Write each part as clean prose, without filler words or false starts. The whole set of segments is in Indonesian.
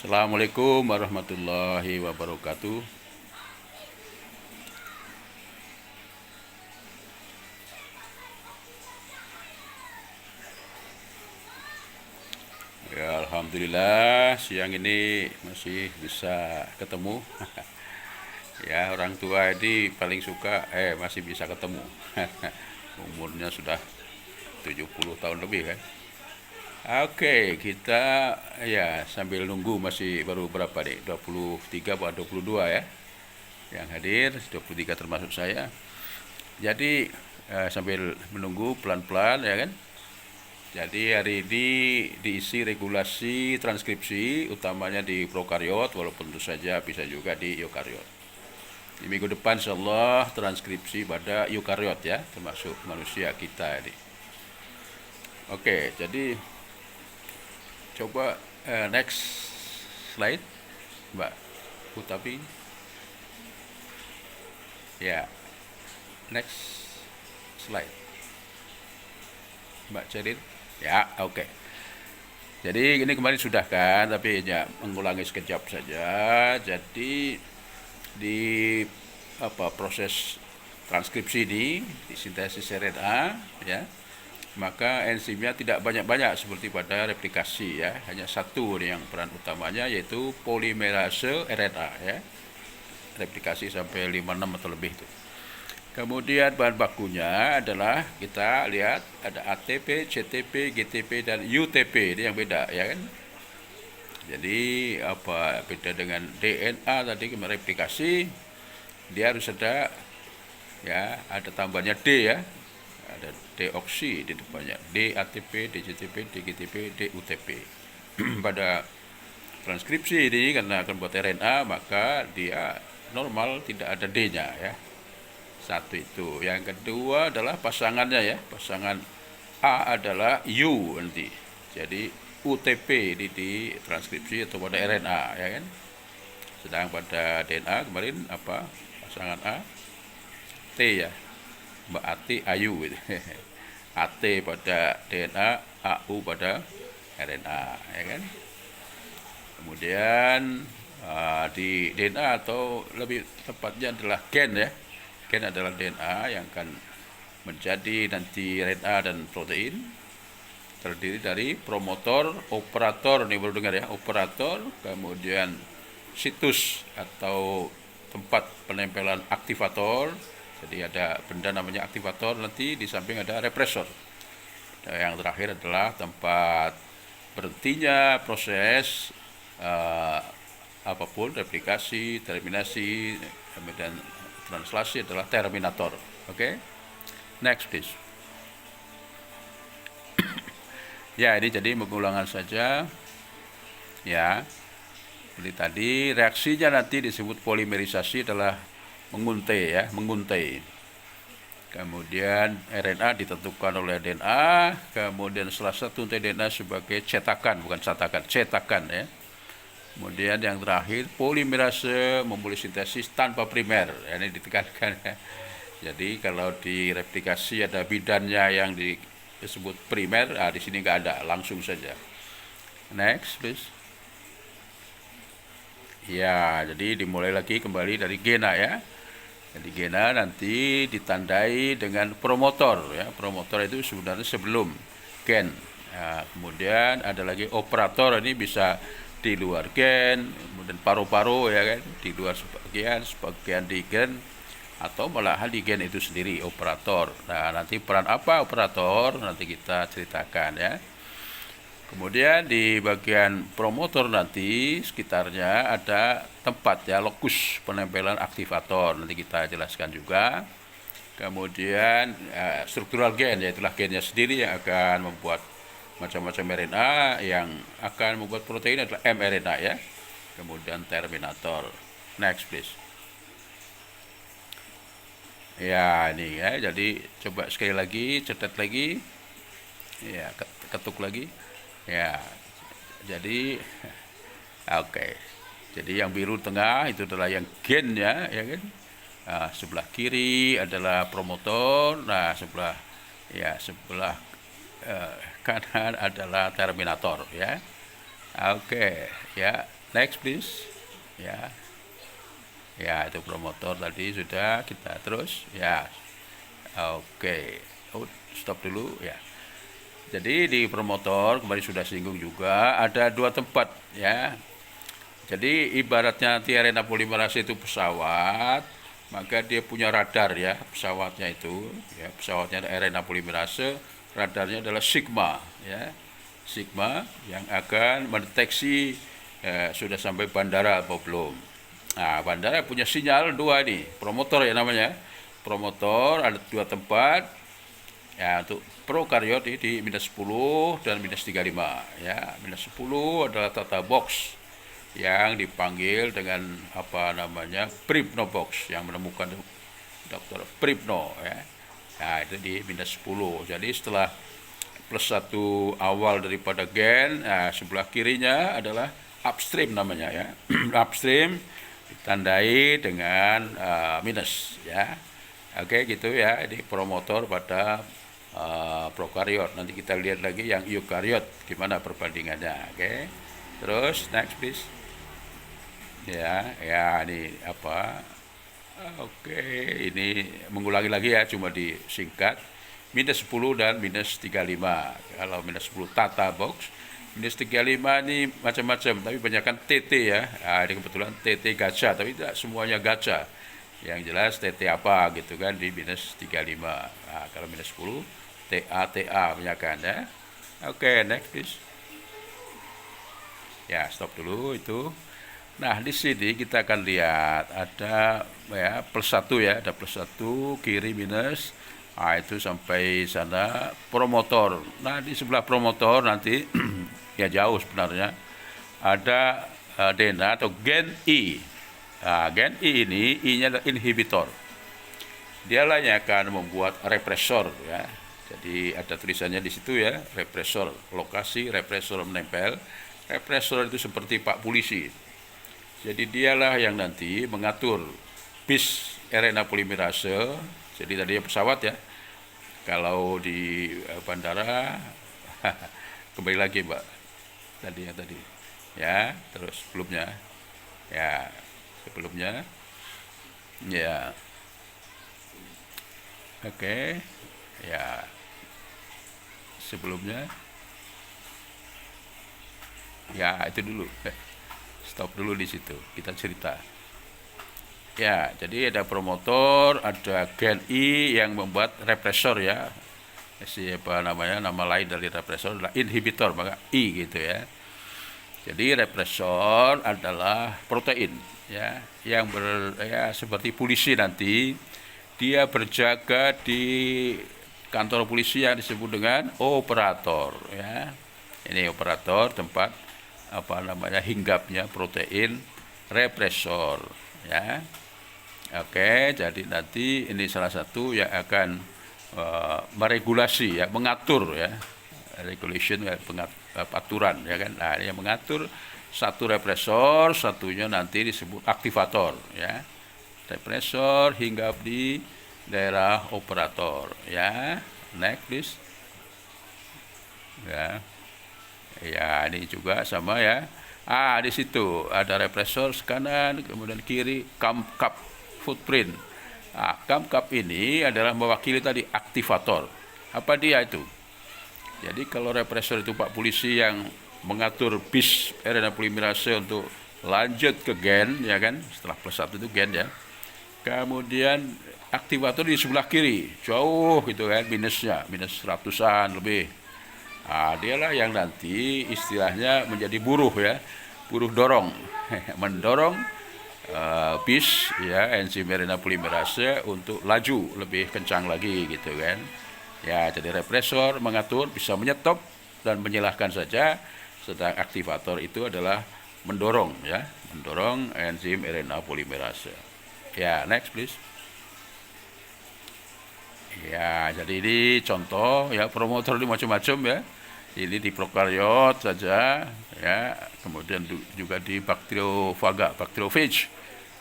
Assalamualaikum warahmatullahi wabarakatuh. Ya, alhamdulillah siang ini masih bisa ketemu. Ya, orang tua ini paling suka masih bisa ketemu. Umurnya sudah 70 tahun lebih kan. Oke, kita ya sambil nunggu masih baru berapa nih? 23 atau 22 ya. Yang hadir 23 termasuk saya. Jadi sambil menunggu pelan-pelan ya kan. Jadi hari ini diisi regulasi transkripsi utamanya di prokariot walaupun tentu saja bisa juga di eukariot. Di minggu depan insyaallah transkripsi pada eukariot ya, termasuk manusia kita ini. Oke, jadi coba next slide Mbak Utapi. Ya, next slide Mbak Cerin. Ya, oke. Jadi ini kemarin sudah kan, tapi ya mengulangi sekejap saja. Jadi di proses transkripsi ini, di sintesis RNA ya, maka enzimnya tidak banyak-banyak seperti pada replikasi ya, hanya satu yang peran utamanya yaitu polimerase RNA ya. Replikasi sampai 56 atau lebih itu. Kemudian bahan bakunya adalah kita lihat ada ATP, CTP, GTP dan UTP, ini yang beda ya kan. Jadi apa beda dengan DNA tadi kemarin replikasi, dia harus ada ya, ada tambahnya D ya. Ada deoksi di depannya. D ATP, D GTP, D GTP, D UTP. Pada transkripsi ini karena akan buat RNA maka dia normal tidak ada D-nya ya. Satu itu. Yang kedua adalah pasangannya ya. Pasangan A adalah U nanti. Jadi UTP di transkripsi atau pada RNA ya kan. Sedang pada DNA kemarin apa? Pasangan A T ya. Mbak Ati Ayu gitu. AT pada DNA, AU pada RNA ya kan. Kemudian di DNA atau lebih tepatnya adalah gen ya. Gen adalah DNA yang akan menjadi nanti RNA dan protein, terdiri dari promotor, operator, ini baru dengar ya, operator, kemudian situs atau tempat penempelan aktivator. Jadi ada benda namanya aktivator, nanti di samping ada represor. Dan yang terakhir adalah tempat berhentinya proses apapun, replikasi, terminasi, kemudian translasi adalah terminator. Oke, next please. Ya, ini jadi pengulangan saja. Ya, seperti tadi reaksinya nanti disebut polimerisasi adalah menguntai ya, menguntai. Kemudian RNA ditentukan oleh DNA, kemudian salah satu untai DNA sebagai cetakan, bukan cetakan, cetakan ya. Kemudian yang terakhir polimerase memulai sintesis tanpa primer, ya, ini ditekankan ya. Jadi kalau di replikasi ada bidannya yang disebut primer, di sini nggak ada, langsung saja. Next please. Ya, jadi dimulai lagi kembali dari gena ya. Jadi gena nanti ditandai dengan promotor ya. Promotor itu sebenarnya sebelum gen. Nah, kemudian ada lagi operator, ini bisa di luar gen, kemudian paru-paru ya kan, di luar sebagian di gen, atau malahan di gen itu sendiri operator. Nah, nanti peran apa operator nanti kita ceritakan ya. Kemudian di bagian promotor nanti sekitarnya ada tempat ya, lokus penempelan aktivator, nanti kita jelaskan juga. Kemudian struktural gen, yaitulah gennya sendiri yang akan membuat macam-macam RNA, yang akan membuat protein adalah mRNA ya. Kemudian terminator. Next please. Ya, ini ya, jadi coba sekali lagi, catat lagi. Ya, ketuk lagi. Ya, jadi oke. Jadi yang biru tengah itu adalah yang gennya ya kan. Nah, sebelah kiri adalah promotor. Nah, sebelah kanan adalah terminator ya. Oke, ya. Next please. Ya. Ya, itu promotor tadi sudah kita terus ya. Oke. Oh, stop dulu ya. Jadi di promotor kemarin sudah singgung juga ada dua tempat ya. Jadi ibaratnya nanti arena polimerase itu pesawat, maka dia punya radar ya pesawatnya itu ya, pesawatnya arena polimerase, radarnya adalah Sigma ya. Sigma yang akan mendeteksi sudah sampai bandara atau belum. Nah, bandara punya sinyal dua nih, promotor ya namanya. Promotor ada dua tempat ya, untuk prokariot ini di -10 dan -35 ya. -10 adalah tata box yang dipanggil dengan apa namanya Pribno box yang menemukan Dr. Pribno ya. Nah, itu di -10. Jadi setelah +1 awal daripada gen, nah, sebelah kirinya adalah upstream namanya ya. Upstream ditandai dengan minus ya. Oke gitu ya, ini promotor pada prokariot. Nanti kita lihat lagi yang eukariot gimana perbandingannya. Oke. Terus next please. Ya, ya ini apa? Oke, ini mengulangi lagi ya, cuma disingkat. -10 dan -35. Kalau -10 tata box, -35 ini macam-macam, tapi banyakkan TT ya. Nah, ini kebetulan TT gacha, tapi tidak semuanya gacha. Yang jelas TT apa gitu kan di -35. Nah, kalau -10 TA banyakkan ya. Oke, next please. Ya, stop dulu itu. Nah, di sini kita akan lihat ada ya +1 ya, ada +1 kiri minus. Nah, itu sampai sana promotor. Nah, di sebelah promotor nanti ya jauh sebenarnya ada DENA atau gen I. Nah, gen I ini I-nya adalah inhibitor. Dialah yang akan membuat represor ya. Jadi ada tulisannya di situ ya, represor, lokasi represor menempel. Represor itu seperti Pak Polisi. Jadi dialah yang nanti mengatur bis RNA polimerase. Jadi tadi pesawat ya. Kalau di bandara kembali lagi Mbak. Tadi. Ya, terus sebelumnya. Ya, sebelumnya. Ya. Oke. Ya. Sebelumnya. Ya, itu dulu. Stop dulu di situ. Kita cerita. Ya, jadi ada promotor, ada gen I yang membuat represor ya. Siapa namanya? Nama lain dari represor adalah inhibitor, maka I gitu ya. Jadi represor adalah protein ya, yang seperti polisi nanti dia berjaga di kantor polisi yang disebut dengan operator ya. Ini operator tempat apa namanya hinggapnya protein represor ya. Oke, jadi nanti ini salah satu yang akan meregulasi ya, mengatur ya, regulation ya, aturan ya kan. Nah, yang mengatur satu represor, satunya nanti disebut aktivator ya. Represor hinggap di daerah operator ya. Next please. Ya. Ya, ini juga sama ya. Di situ ada represor kanan, kemudian kiri CAMCAP footprint. CAMCAP ini adalah mewakili tadi aktivator. Apa dia itu? Jadi kalau represor itu Pak Polisi yang mengatur bis RNA polimerase untuk lanjut ke gen, ya kan? Setelah +1 itu gen ya. Kemudian aktivator di sebelah kiri, jauh gitu kan, minusnya, minus ratusan lebih. Dialah yang nanti istilahnya menjadi buruh ya, buruh dorong, mendorong bis ya enzim RNA polimerase untuk laju lebih kencang lagi gitu kan. Ya, jadi represor mengatur bisa menyetop dan menyilahkan saja, sedang aktivator itu adalah mendorong ya, mendorong enzim RNA polimerase. Ya, next please. Ya, jadi ini contoh ya, promotor ini macam-macam ya. Ini di prokariot saja ya, kemudian juga di bakteriofaga, bakteriofage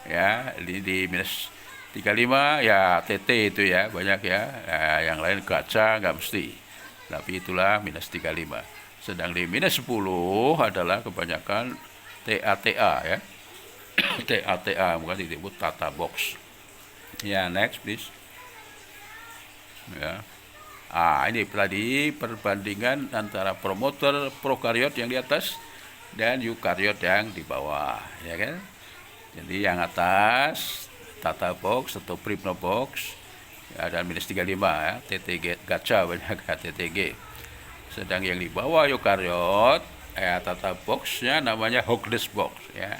ya, ini di -35 ya, TT itu ya banyak ya, yang lain gacha nggak mesti, tapi itulah -35. Sedang di -10 adalah kebanyakan TATA ya. TATA bukan disebut Tata Box. Ya, next please. Ya. Ini tadi perbandingan antara promotor prokariot yang di atas dan eukariot yang di bawah, ya kan? Jadi yang atas Tata Box atau Primo Box ya, dan minus 35 ya, TTG gacha banyak TTG. Sedang yang di bawah eukariot Tata Box-nya namanya Hogless Box ya.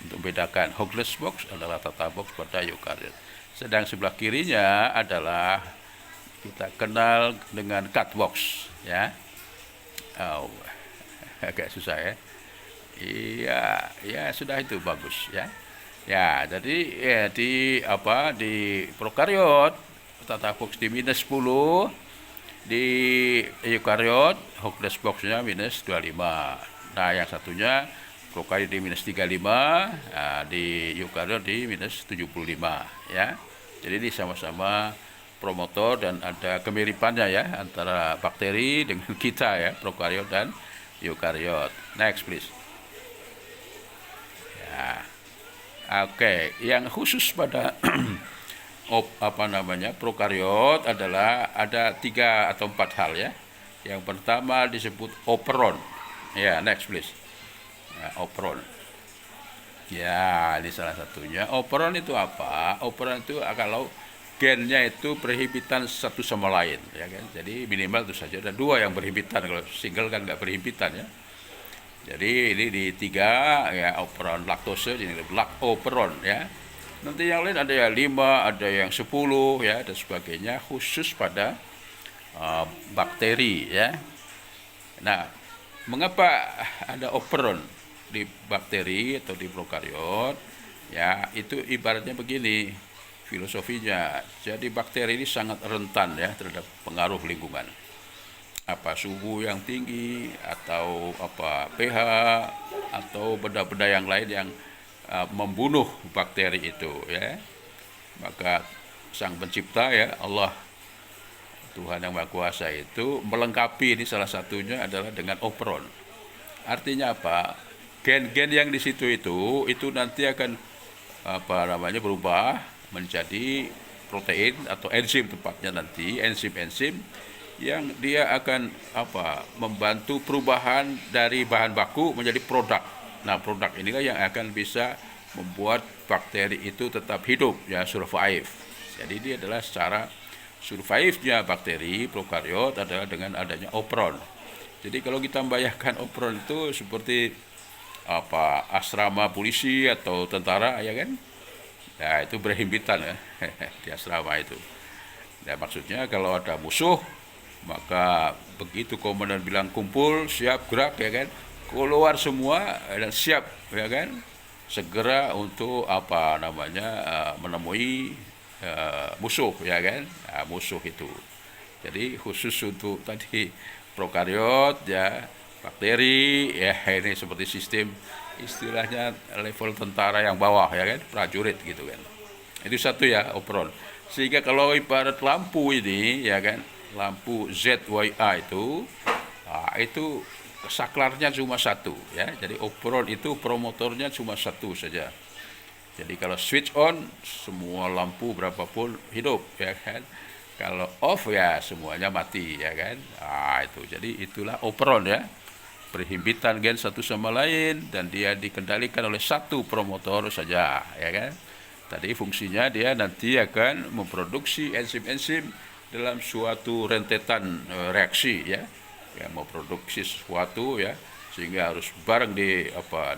Untuk bedakan Hogless Box adalah Tata Box pada eukariot. Sedang sebelah kirinya adalah kita kenal dengan cut box ya. Agak susah ya. Iya, sudah itu bagus ya. Ya, jadi ya, di prokariot Tata Box di minus 10, di eukariot Hogless Box-nya minus 25. Nah, yang satunya prokariot di minus 35, di eukariot di minus 75 ya. Jadi ini sama-sama promotor dan ada kemiripannya ya antara bakteri dengan kita ya, prokariot dan eukariot. Next please. Ya. Oke, yang khusus pada prokariot adalah ada 3 atau 4 hal ya. Yang pertama disebut operon. Ya, next please. Ya, operon. Ya, ini salah satunya. Operon itu apa? Operon itu kalau gennya itu berhimpitan satu sama lain, ya kan? Jadi minimal itu saja ada 2 yang berhimpitan. Kalau single kan nggak berhimpitan ya. Jadi ini di 3 ya, operon laktose, ini laktoperon ya. Nanti yang lain ada yang 5, ada yang 10 ya dan sebagainya, khusus pada bakteri ya. Nah, mengapa ada operon di bakteri atau di prokariot? Ya, itu ibaratnya begini filosofinya. Jadi bakteri ini sangat rentan ya terhadap pengaruh lingkungan. Apa suhu yang tinggi atau apa pH atau benda-benda yang lain yang membunuh bakteri itu ya. Maka Sang Pencipta ya Allah Tuhan yang Maha Kuasa itu melengkapi, ini salah satunya adalah dengan operon. Artinya apa? Gen-gen yang di situ itu nanti akan berubah menjadi protein atau enzim, tepatnya nanti enzim-enzim yang dia akan membantu perubahan dari bahan baku menjadi produk. Nah, produk inilah yang akan bisa membuat bakteri itu tetap hidup ya, survive. Jadi ini adalah secara survive-nya bakteri prokariot adalah dengan adanya operon. Jadi kalau kita membayangkan operon itu seperti asrama polisi atau tentara ya kan? Nah, itu berhimpitan ya di asrama itu. Nah, maksudnya kalau ada musuh, maka begitu komandan bilang kumpul, siap gerak ya kan, keluar semua dan siap ya kan, segera untuk menemui musuh ya kan, musuh itu. Jadi khusus untuk tadi prokariot ya, bakteri ya, ini seperti sistem istilahnya level tentara yang bawah ya kan, prajurit gitu kan. Itu satu ya, operon. Sehingga kalau ibarat lampu ini ya kan, lampu ZYA itu saklarnya cuma satu ya. Jadi operon itu promotornya cuma satu saja. Jadi kalau switch on semua lampu berapapun hidup ya kan. Kalau off ya semuanya mati ya kan. Itu. Jadi itulah operon ya. Perhimpitan gen satu sama lain dan dia dikendalikan oleh satu promotor saja ya kan. Tadi fungsinya dia nanti akan memproduksi enzim-enzim dalam suatu rentetan reaksi ya. Mau produksi sesuatu ya, sehingga harus bareng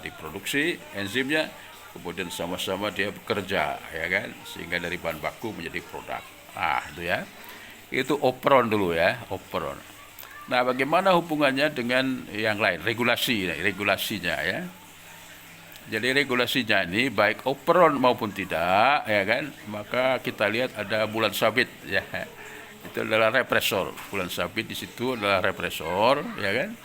diproduksi enzimnya, kemudian sama-sama dia bekerja ya kan, sehingga dari bahan baku menjadi produk. Itu ya. Itu operon dulu ya, operon. Nah, bagaimana hubungannya dengan yang lain? Regulasinya ya. Jadi regulasinya ini baik operon maupun tidak, ya kan? Maka kita lihat ada bulan sabit ya. Itu adalah represor. Bulan sabit di situ adalah represor, ya kan?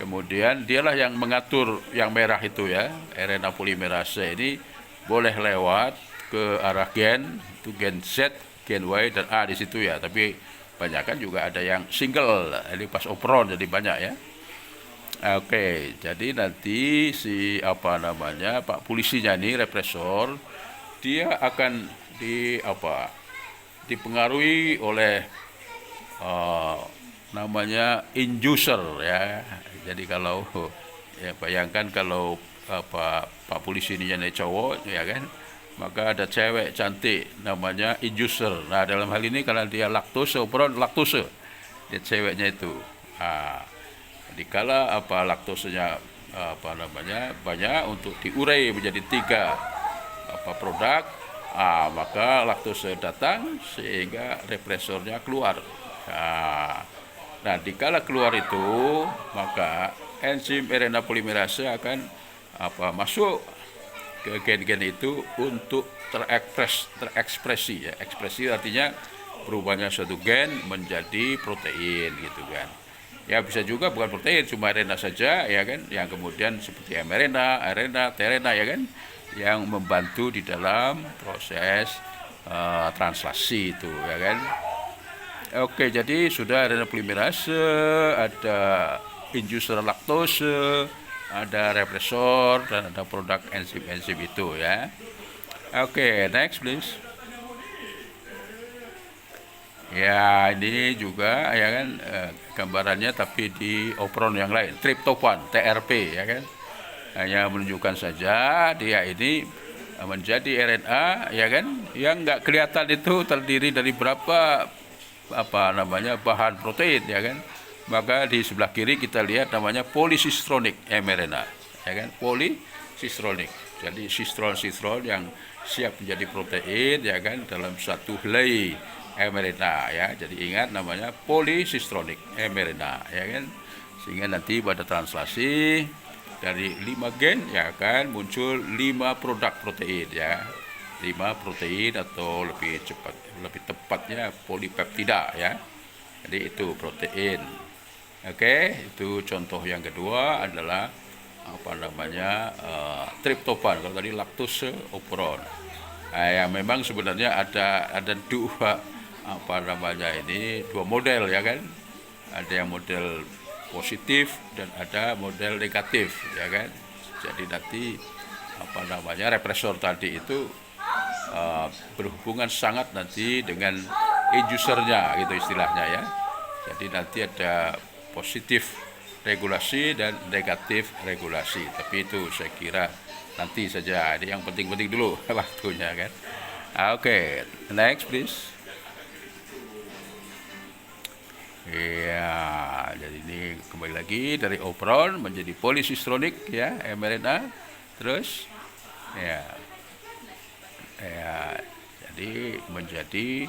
Kemudian dialah yang mengatur yang merah itu ya, RNA polimerase ini boleh lewat ke arah gen, itu gen Z, gen Y dan A di situ ya. Tapi banyak kan juga ada yang single, jadi pas operon jadi banyak ya. Oke, jadi nanti si Pak polisinya nih represor, dia akan dipengaruhi oleh eh, inducer ya. Jadi kalau ya bayangkan kalau Pak polisi ini jadi cowok ya kan, maka ada cewek cantik namanya inducer. Nah dalam hal ini karena dia laktose, operon laktose, dia ceweknya itu. Nah, dikala laktosenya banyak untuk diurai menjadi 3 produk, maka laktose datang sehingga represornya keluar. Nah dikala keluar itu, maka enzim RNA polimerase akan masuk ke gen-gen itu untuk terekspresi ya. Ekspresi artinya berubahnya suatu gen menjadi protein gitu kan. Ya bisa juga bukan protein, cuma RNA saja ya kan, yang kemudian seperti mRNA, RNA, tRNA ya kan, yang membantu di dalam proses translasi itu ya kan. Oke, jadi sudah ada polimerase, ada inducer laktose, ada represor, dan ada produk enzim-enzim itu ya. Oke, next please. Ya, ini juga ya kan gambarannya tapi di operon yang lain, triptofan, TRP ya kan. Hanya menunjukkan saja dia ini menjadi RNA ya kan, yang nggak kelihatan itu terdiri dari berapa bahan protein ya kan. Maka di sebelah kiri kita lihat namanya polisistronic mRNA ya kan, polisistronic. Jadi sistron yang siap menjadi protein ya kan dalam satu helai mRNA ya. Jadi ingat namanya polisistronic mRNA ya kan. Sehingga nanti pada translasi dari 5 gen ya akan muncul 5 produk protein ya. 5 protein atau lebih tepatnya polipeptida ya. Jadi itu protein. Oke, itu contoh yang kedua adalah triptofan. Kalau tadi laktose, operon. Nah, ya memang sebenarnya ada dua dua model ya kan. Ada yang model positif dan ada model negatif ya kan. Jadi nanti represor tadi itu berhubungan sangat nanti dengan inducernya gitu istilahnya ya. Jadi nanti ada positif regulasi dan negatif regulasi. Tapi itu saya kira nanti saja. Ini yang penting-penting dulu waktunya kan. Oke, next please. Ya, jadi ini kembali lagi dari operon menjadi polisistronic ya, mRNA. Terus ya, jadi menjadi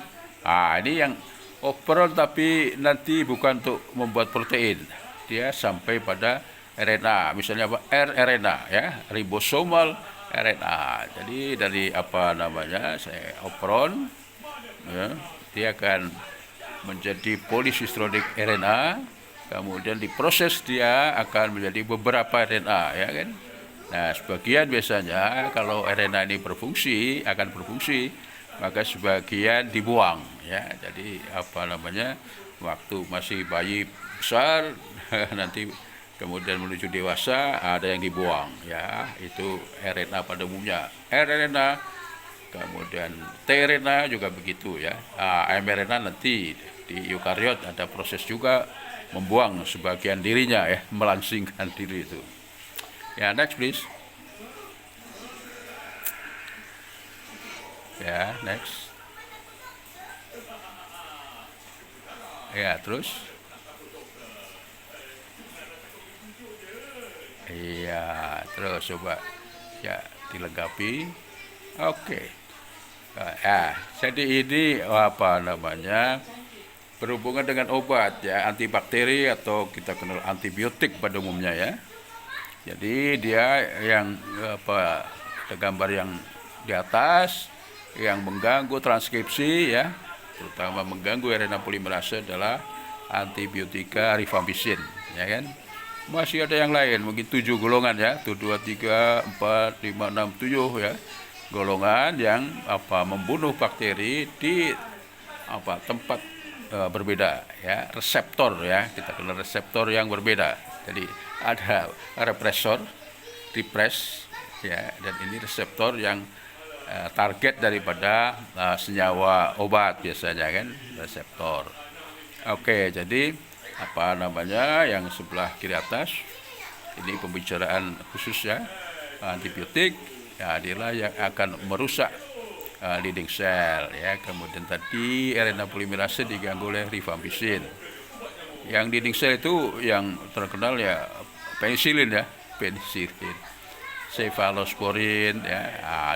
ini yang operon tapi nanti bukan untuk membuat protein, dia sampai pada RNA, misalnya rRNA ya, ribosomal RNA. Jadi dari operon ya, dia akan menjadi polisistronic RNA, kemudian diproses dia akan menjadi beberapa RNA ya kan. Nah, sebagian biasanya kalau RNA ini akan berfungsi, maka sebagian dibuang ya. Jadi waktu masih bayi besar nanti kemudian menuju dewasa ada yang dibuang ya. Itu RNA pada umumnya. rRNA, kemudian tRNA juga begitu ya. mRNA nanti di eukariot ada proses juga membuang sebagian dirinya ya, melangsingkan diri itu. Ya, next please. Ya, next. Ya, terus. Iya, terus coba ya dilengkapi. Oke. Ya, jadi ini berhubungan dengan obat ya, antibakteri atau kita kenal antibiotik pada umumnya ya. Jadi dia yang ada gambar yang di atas yang mengganggu transkripsi ya, terutama mengganggu RNA polimerase adalah antibiotika rifampicin ya kan. Masih ada yang lain, mungkin 7 golongan ya, 1, 2, 3, 4, 5, 6, 7 ya. Golongan yang membunuh bakteri di tempat berbeda ya, reseptor ya, kita kenal reseptor yang berbeda. Jadi ada repress ya, dan ini reseptor yang target daripada senyawa obat biasanya kan, reseptor. Oke, jadi apa namanya yang sebelah kiri atas ini pembicaraan khusus ya, antibiotik ya, inilah yang akan merusak leading cell ya. Kemudian tadi RNA polimerase diganggu oleh rifampicin. Yang leading cell itu yang terkenal ya penisilin ya, penisilin, cefalosporin ya,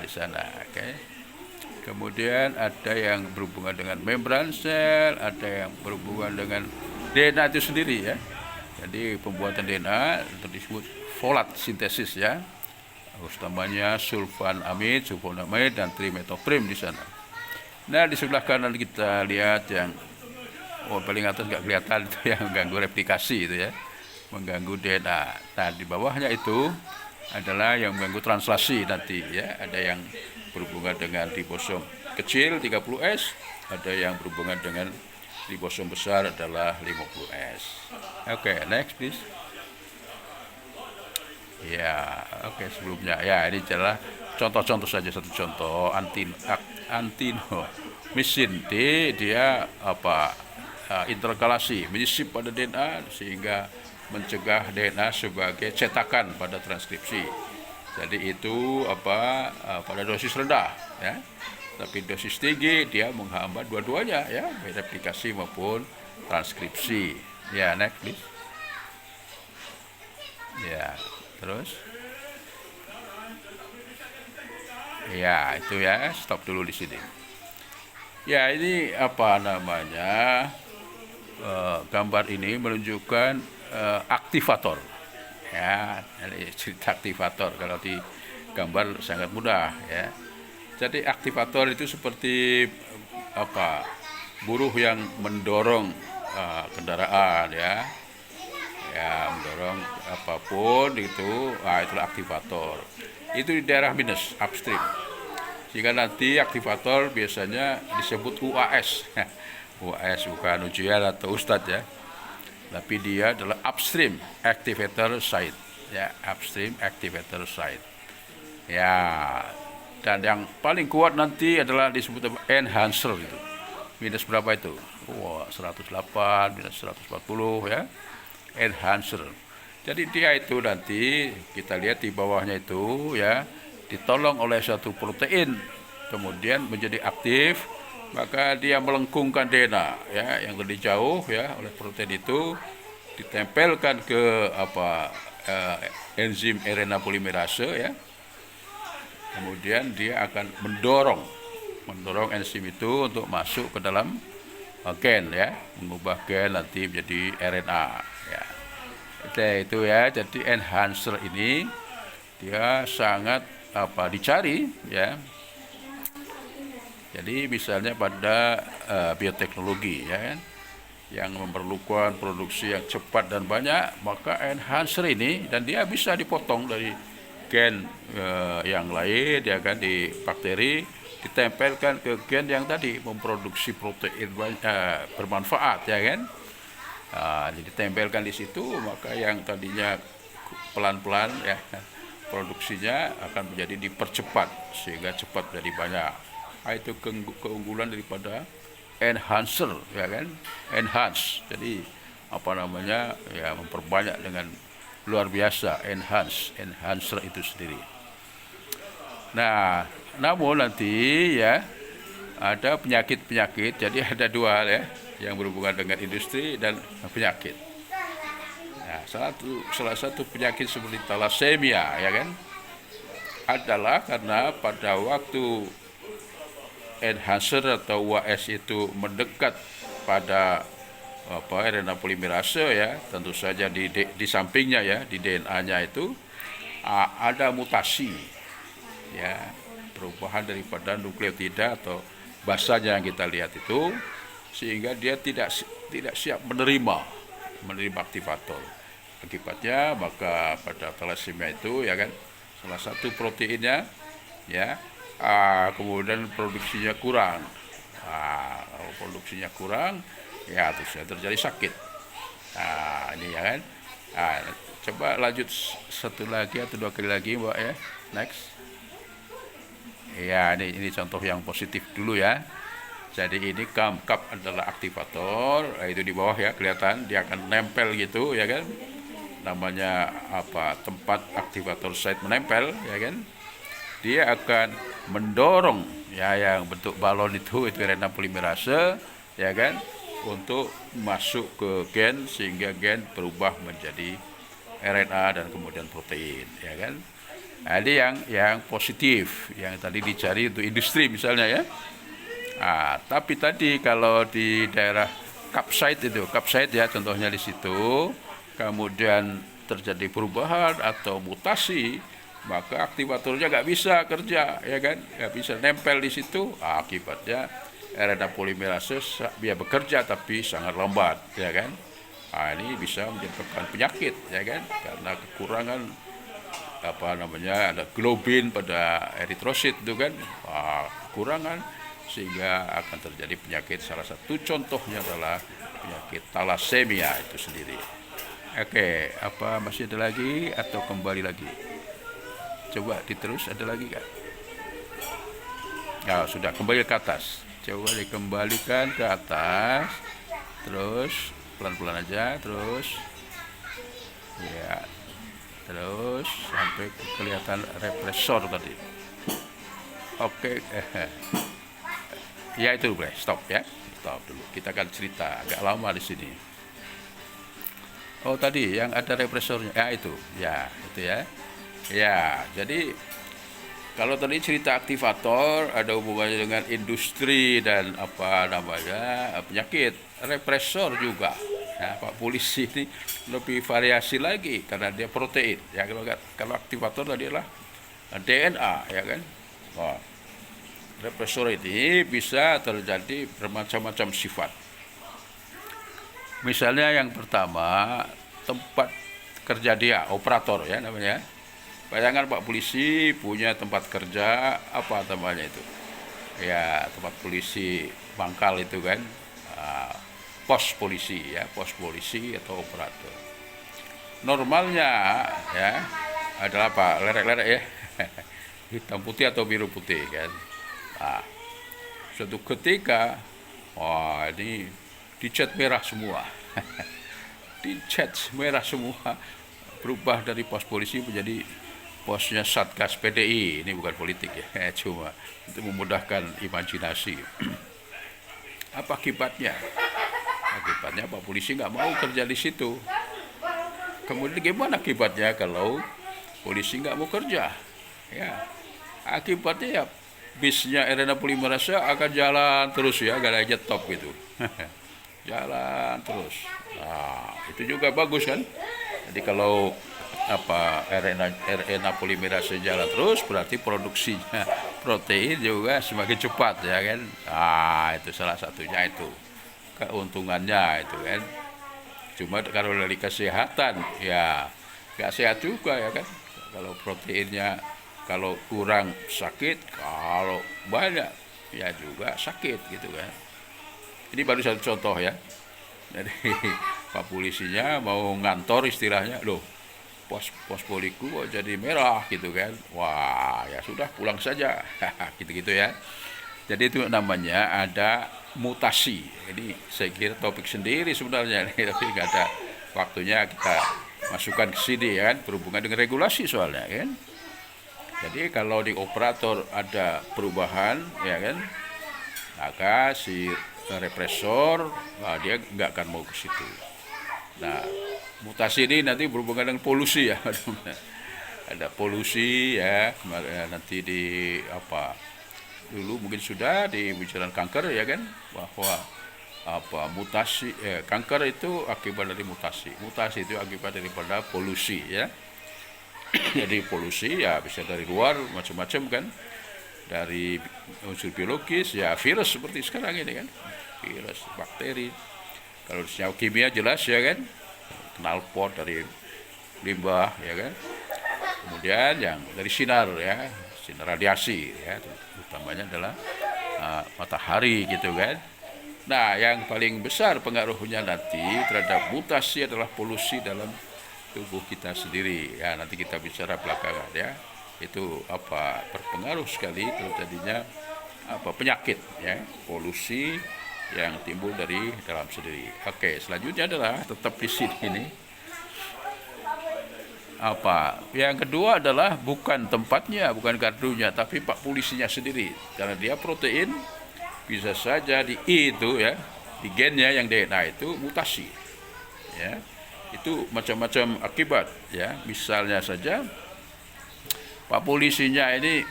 di sana. Oke. Kemudian ada yang berhubungan dengan membran sel, ada yang berhubungan dengan DNA itu sendiri ya. Jadi pembuatan DNA disebut folat sintesis ya. Utamanya sulfonamid, dan trimetoprim di sana. Nah, di sebelah kanan kita lihat yang paling atas nggak kelihatan itu yang mengganggu replikasi itu ya, mengganggu DNA. Nah, di bawahnya itu adalah yang mengganggu translasi nanti ya. Ada yang berhubungan dengan ribosom kecil 30S, ada yang berhubungan dengan ribosom besar adalah 50S. Oke, next please. Ya, oke, sebelumnya ya ini adalah contoh-contoh saja, satu contoh antinomisin D, dia interkalasi menyisip pada DNA sehingga mencegah DNA sebagai cetakan pada transkripsi. Jadi itu pada dosis rendah ya. Tapi dosis tinggi dia menghambat dua-duanya ya, replikasi maupun transkripsi. Ya, next please. Ya. Terus, ya itu ya, stop dulu di sini. Ya ini gambar ini menunjukkan aktivator. Ya, jadi cerita aktivator kalau di gambar sangat mudah ya. Jadi aktivator itu seperti buruh yang mendorong kendaraan ya. Ya, mendorong apapun itu, itulah aktivator. Itu di daerah minus upstream. Jika nanti aktivator biasanya disebut UAS. UAS bukan ujian atau ustadz ya. Tapi dia adalah upstream activator site. Ya, upstream activator site. Ya, dan yang paling kuat nanti adalah disebut enhancer itu. Minus berapa itu? 108, minus 140 ya. Enhancer. Jadi dia itu nanti kita lihat di bawahnya itu ya, ditolong oleh satu protein kemudian menjadi aktif, maka dia melengkungkan DNA ya, yang lebih jauh ya, oleh protein itu ditempelkan ke enzim RNA polimerase ya. Kemudian dia akan mendorong enzim itu untuk masuk ke dalam gen ya, mengubah gen nanti menjadi RNA ya. Itu ya, jadi enhancer ini dia sangat dicari ya. Jadi misalnya pada bioteknologi ya kan, yang memerlukan produksi yang cepat dan banyak, maka enhancer ini, dan dia bisa dipotong dari gen yang lain ya kan, di bakteri ditempelkan ke gen yang tadi memproduksi protein bermanfaat ya kan. Jadi tempelkan di situ, maka yang tadinya pelan-pelan ya produksinya akan menjadi dipercepat sehingga cepat jadi banyak. Itu keunggulan daripada enhancer ya kan, enhance. Jadi ya memperbanyak dengan luar biasa, enhancer itu sendiri. Nah, namun nanti ya ada penyakit-penyakit, jadi ada dua ya, yang berhubungan dengan industri dan penyakit. Nah, salah satu penyakit seperti thalassemia ya kan, adalah karena pada waktu enhancer atau UAS itu mendekat pada RNA polimerase ya, tentu saja di sampingnya ya, di DNA-nya itu ada mutasi ya, perubahan daripada nukleotida atau basanya yang kita lihat itu, sehingga dia tidak siap menerima aktivator. Akibatnya maka pada thalassemia itu ya kan, salah satu proteinnya ya kemudian produksinya kurang. Kalau produksinya kurang ya terus terjadi sakit. Ini ya kan, Nah, coba lanjut satu lagi atau dua kali lagi, Mbak ya. Next. Ya, ini contoh yang positif dulu ya. Jadi ini cup adalah aktivator, itu di bawah ya kelihatan dia akan nempel gitu ya kan. Namanya apa? Tempat aktivator site menempel ya kan. Dia akan mendorong ya yang bentuk balon itu RNA polimerase ya kan untuk masuk ke gen sehingga gen berubah menjadi RNA dan kemudian protein ya kan. Nah, ini yang positif yang tadi dicari untuk industri misalnya ya. Nah, tapi tadi kalau di daerah capsite ya contohnya di situ, kemudian terjadi perubahan atau mutasi, maka aktivatornya nggak bisa kerja, ya kan, nggak bisa nempel di situ. Akibatnya RNA polimerase dia bekerja tapi sangat lambat, ya kan. Nah, ini bisa menyebabkan penyakit, ya kan, karena kekurangan ada globin pada eritrosit itu kan, kekurangan sehingga akan terjadi penyakit. Salah satu contohnya adalah penyakit thalassemia itu sendiri. Oke, masih ada lagi atau kembali lagi? Coba diterus, ada lagi kan? Ya sudah, kembali ke atas. Coba dikembalikan ke atas. Terus pelan-pelan aja, terus ya, terus sampai kelihatan represor tadi. Oke, ya itu boleh stop ya, stop dulu. Kita akan cerita agak lama di sini. Oh tadi yang ada represornya, ya itu ya. Ya, jadi kalau tadi cerita aktivator ada hubungannya dengan industri dan penyakit, represor juga. Nah, Pak Polisi ini lebih variasi lagi karena dia protein. Ya kalau aktivator tadi adalah DNA, ya kan. Wah, represor ini bisa terjadi bermacam-macam sifat. Misalnya yang pertama, tempat kerja dia, operator ya namanya. Bayangkan Pak Polisi punya tempat kerja, apa namanya itu? Ya, tempat polisi mangkal itu kan, pos polisi ya, pos polisi atau operator. Normalnya ya adalah apa? Lerek-lerek ya, hitam putih atau biru putih kan. Nah, suatu ketika, wah ini dicat merah semua, dicat merah semua, berubah dari pos polisi menjadi posnya Satgas PDI. Ini bukan politik ya, cuma untuk memudahkan imajinasi. Apa akibatnya? Akibatnya Pak Polisi nggak mau kerja di situ. Kemudian gimana akibatnya kalau polisi nggak mau kerja? Ya, akibatnya ya bisnya RNA polimerase akan jalan terus ya, gak ada jetop gitu. Jalan terus. Nah, itu juga bagus kan? Jadi kalau RNA polimerase jalan terus berarti produksinya protein juga semakin cepat ya kan. Nah, itu salah satunya itu keuntungannya itu kan. Cuma kalau dari kesehatan ya nggak sehat juga ya kan. Kalau proteinnya kalau kurang sakit, kalau banyak ya juga sakit gitu kan. Ini baru satu contoh ya. Jadi Pak Polisinya mau ngantor istilahnya, loh pos poliku kok jadi merah gitu kan. Wah ya sudah pulang saja gitu-gitu ya. Jadi itu namanya ada mutasi. Ini saya kira topik sendiri sebenarnya tapi nggak ada waktunya kita masukkan ke sini ya kan, berhubungan dengan regulasi soalnya kan. Jadi kalau di operator ada perubahan ya kan, maka si represor dia nggak akan mau ke situ. Nah, mutasi ini nanti berhubungan dengan polusi ya. Ada polusi ya, nanti di dulu mungkin sudah di bicara kanker ya kan, bahwa mutasi kanker itu akibat dari mutasi itu akibat daripada polusi ya. Jadi polusi ya bisa dari luar macam-macam kan, dari unsur biologis ya, virus seperti sekarang ini kan, virus, bakteri. Kalau senyawa kimia jelas ya kan, knalpot dari limbah ya kan. Kemudian yang dari sinar ya, sinar radiasi ya, utamanya adalah matahari gitu kan. Nah, yang paling besar pengaruhnya nanti terhadap mutasi adalah polusi dalam tubuh kita sendiri. Ya, nanti kita bicara belakangan ya. Itu berpengaruh sekali terjadinya penyakit ya, polusi yang timbul dari dalam sendiri. Oke, selanjutnya adalah tetap di sini ini. Yang kedua adalah bukan tempatnya, bukan gardunya, tapi pak polisinya sendiri. Karena dia protein, bisa saja di itu ya, di gennya yang DNA itu mutasi. Ya, itu macam-macam akibat ya. Misalnya saja pak polisinya ini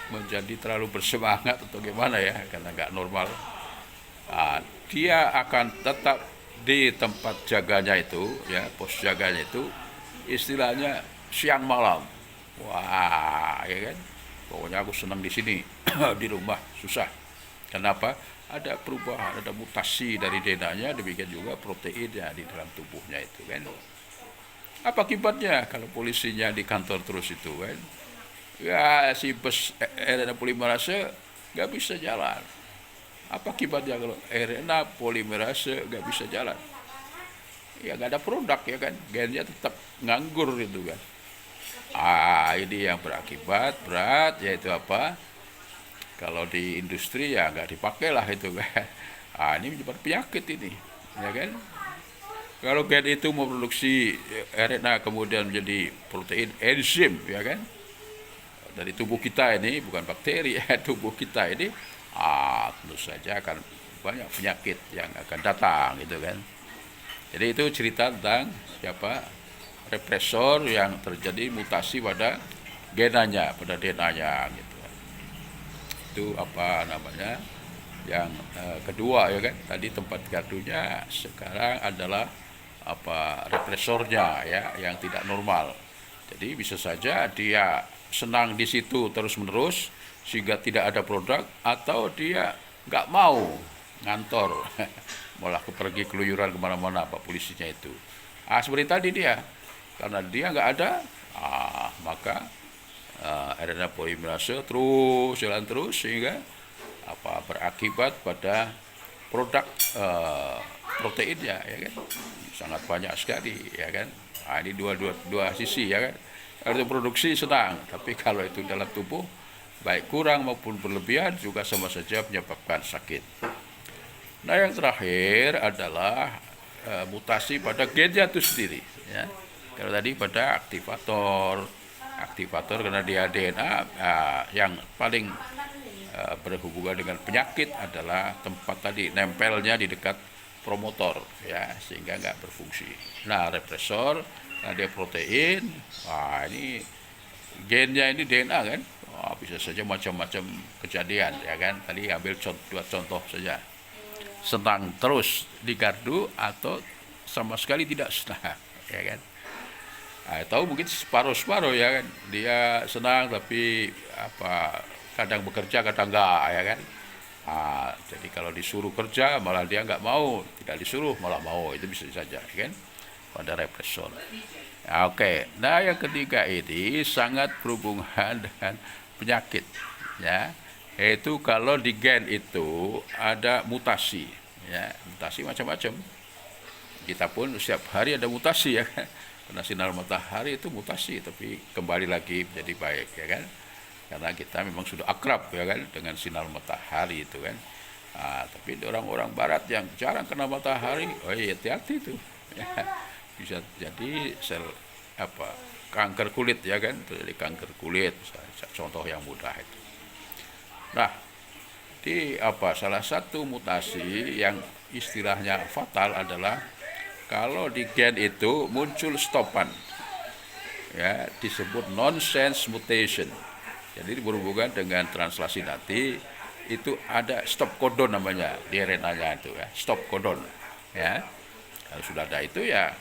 menjadi terlalu bersemangat atau gimana ya, karena nggak normal. Dia akan tetap di tempat jaganya itu ya, pos jaganya itu istilahnya siang malam. Wah, ya kan? Pokoknya aku senang di sini, di rumah susah. Kenapa? Ada perubahan, ada mutasi dari DNA-nya, demikian juga proteinnya di dalam tubuhnya itu kan. Apa akibatnya kalau polisinya di kantor terus itu kan? Ya si bus RNA polimerase nggak bisa jalan. Apa akibatnya kalau RNA polimerase nggak bisa jalan? Ya nggak ada produk ya kan, gennya tetap nganggur itu kan. Ini yang berakibat berat, yaitu kalau di industri ya nggak dipakai lah itu kan. Ini menyebabkan penyakit ini, ya kan. Kalau gen itu memproduksi RNA kemudian menjadi protein enzim, ya kan, dari tubuh kita ini, bukan bakteri ya, tubuh kita ini, tentu saja akan banyak penyakit yang akan datang gitu kan. Jadi itu cerita tentang represor yang terjadi mutasi pada genanya, pada DNA-nya gitu. Itu yang kedua ya kan. Tadi tempat gardunya, sekarang adalah represornya ya, yang tidak normal. Jadi bisa saja dia senang di situ terus-menerus sehingga tidak ada produk, atau dia nggak mau ngantor, malah pergi keluyuran kemana-mana pak polisinya itu. Seperti tadi dia, karena dia nggak ada, maka RNA polimerase terus jalan terus sehingga berakibat pada produk proteinnya ya kan, sangat banyak sekali ya kan. Ini dua sisi ya kan. Kalau itu produksi senang, tapi kalau itu dalam tubuh baik kurang maupun berlebihan juga sama saja menyebabkan sakit. Nah yang terakhir adalah mutasi pada gennya itu sendiri ya. Kalau tadi pada aktivator karena dia DNA, yang paling berhubungan dengan penyakit adalah tempat tadi nempelnya di dekat promotor ya, sehingga nggak berfungsi. Nah represor, dia protein, ini gennya ini DNA kan, bisa saja macam-macam kejadian ya kan. Tadi ambil dua contoh saja, senang terus di gardu atau sama sekali tidak senang ya kan. Atau mungkin separuh-separuh ya kan, dia senang tapi kadang bekerja kadang enggak ya kan. Jadi kalau disuruh kerja malah dia nggak mau, tidak disuruh malah mau, itu bisa saja kan pada represor. Oke. Nah yang ketiga ini sangat berhubungan dengan penyakit ya, yaitu kalau di gen itu ada mutasi ya, mutasi macam-macam. Kita pun setiap hari ada mutasi ya kan, karena sinar matahari itu mutasi tapi kembali lagi menjadi baik ya kan, karena kita memang sudah akrab ya kan dengan sinar matahari itu kan. Tapi orang-orang barat yang jarang kena matahari, hati-hati itu ya. Bisa jadi kanker kulit ya kan, jadi kanker kulit contoh yang mudah itu. Nah di salah satu mutasi yang istilahnya fatal adalah kalau di gen itu muncul stopan ya, disebut nonsense mutation. Jadi berhubungan dengan translasi nanti itu ada stop codon namanya di RNA-nya itu ya, stop codon ya. Kalau sudah ada itu ya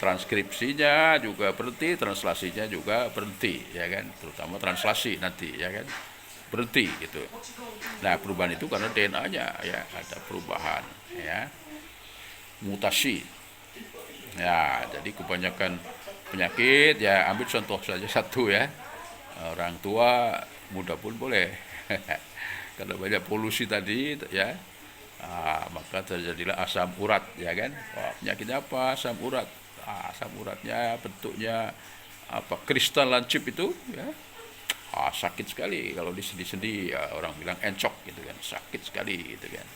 transkripsinya juga berhenti, translasinya juga berhenti ya kan, terutama translasi nanti ya kan berhenti gitu. Nah perubahan itu karena DNA-nya ya ada perubahan ya, mutasi. Ya, jadi kebanyakan penyakit ya, ambil contoh saja satu ya, orang tua muda pun boleh karena banyak polusi tadi ya, Maka terjadilah asam urat, ya kan. Penyakitnya apa? Asam urat. Asam uratnya bentuknya apa, kristal lancip itu, ya. Sakit sekali kalau disendi-sendi, ya, orang bilang encok gitu kan, sakit sekali gitu kan.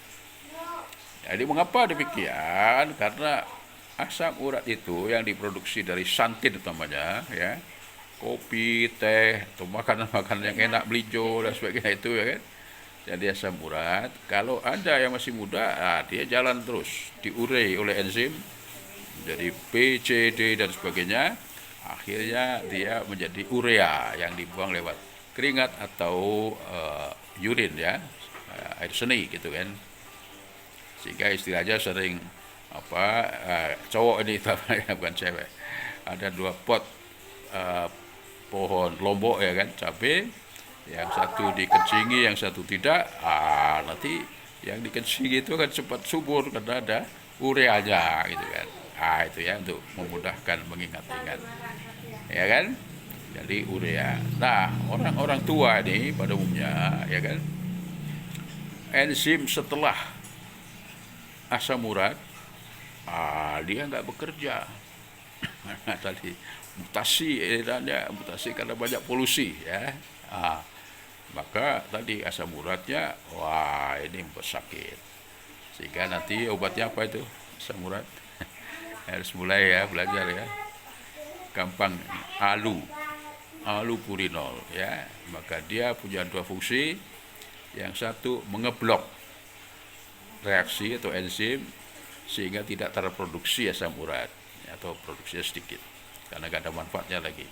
Jadi mengapa demikian? Karena asam urat itu yang diproduksi dari santin utamanya, ya, kopi, teh, atau makanan-makanan yang enak, belijo dan sebagainya itu, ya kan. Jadi asam urat, kalau ada yang masih muda, dia jalan terus, diurai oleh enzim, jadi B, C, D dan sebagainya. Akhirnya dia menjadi urea yang dibuang lewat keringat atau urin, ya, air seni gitu kan. Sehingga istilahnya sering cowok ini bukan cewek, ada 2 pot pohon lombok, ya kan, cabai, yang satu dikencingi, yang satu tidak. Nanti yang dikencingi itu kan cepat subur karena ada ureanya gitu kan. Itu ya, untuk memudahkan mengingat-ingat, ya kan. Jadi urea. Nah, orang-orang tua ini pada umumnya, ya kan, enzim setelah asam urat, dia nggak bekerja. Tadi mutasi, mutasi karena banyak polusi, ya. Maka tadi asam uratnya, ini sakit. Sehingga nanti obatnya apa itu asam urat? Harus mulai, ya, belajar, ya. Gampang, alupurinol, ya. Maka dia punya 2 fungsi. Yang satu mengeblok reaksi atau enzim sehingga tidak terproduksi asam urat, atau produksinya sedikit karena gak ada manfaatnya lagi.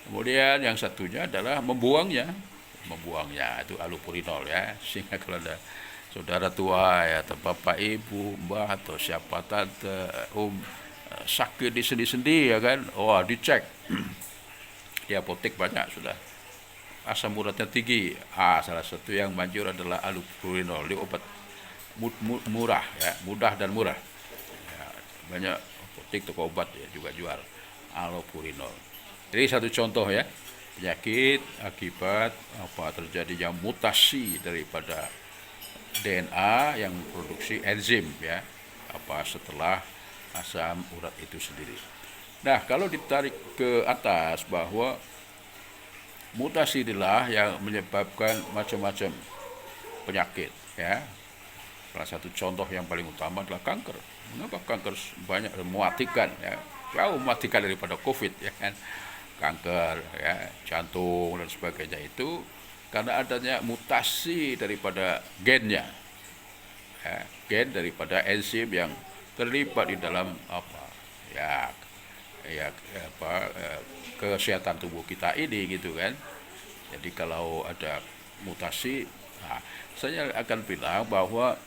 Kemudian yang satunya adalah membuangnya itu alupurinol, ya. Sehingga kalau ada saudara tua, ya, atau bapak ibu, mbah, atau siapa, tante, sakit di sendi-sendi, ya kan, dicek di apotek banyak sudah asam uratnya tinggi. Salah satu yang manjur adalah alupurinol. Di obat murah, ya, mudah dan murah, ya, banyak apotek, toko obat, ya, juga jual alupurinol. Jadi satu contoh, ya, penyakit akibat terjadinya mutasi daripada DNA yang produksi enzim, ya, setelah asam urat itu sendiri. Nah, kalau ditarik ke atas bahwa mutasi inilah yang menyebabkan macam-macam penyakit, ya. Salah satu contoh yang paling utama adalah kanker. Mengapa kanker banyak mematikan, ya, jauh mematikan daripada COVID, ya kan. Kanker, ya, jantung dan sebagainya itu karena adanya mutasi daripada gennya, ya, gen daripada enzim yang terlibat di dalam kesehatan tubuh kita ini, gitu kan. Jadi kalau ada mutasi, saya akan bilang bahwa,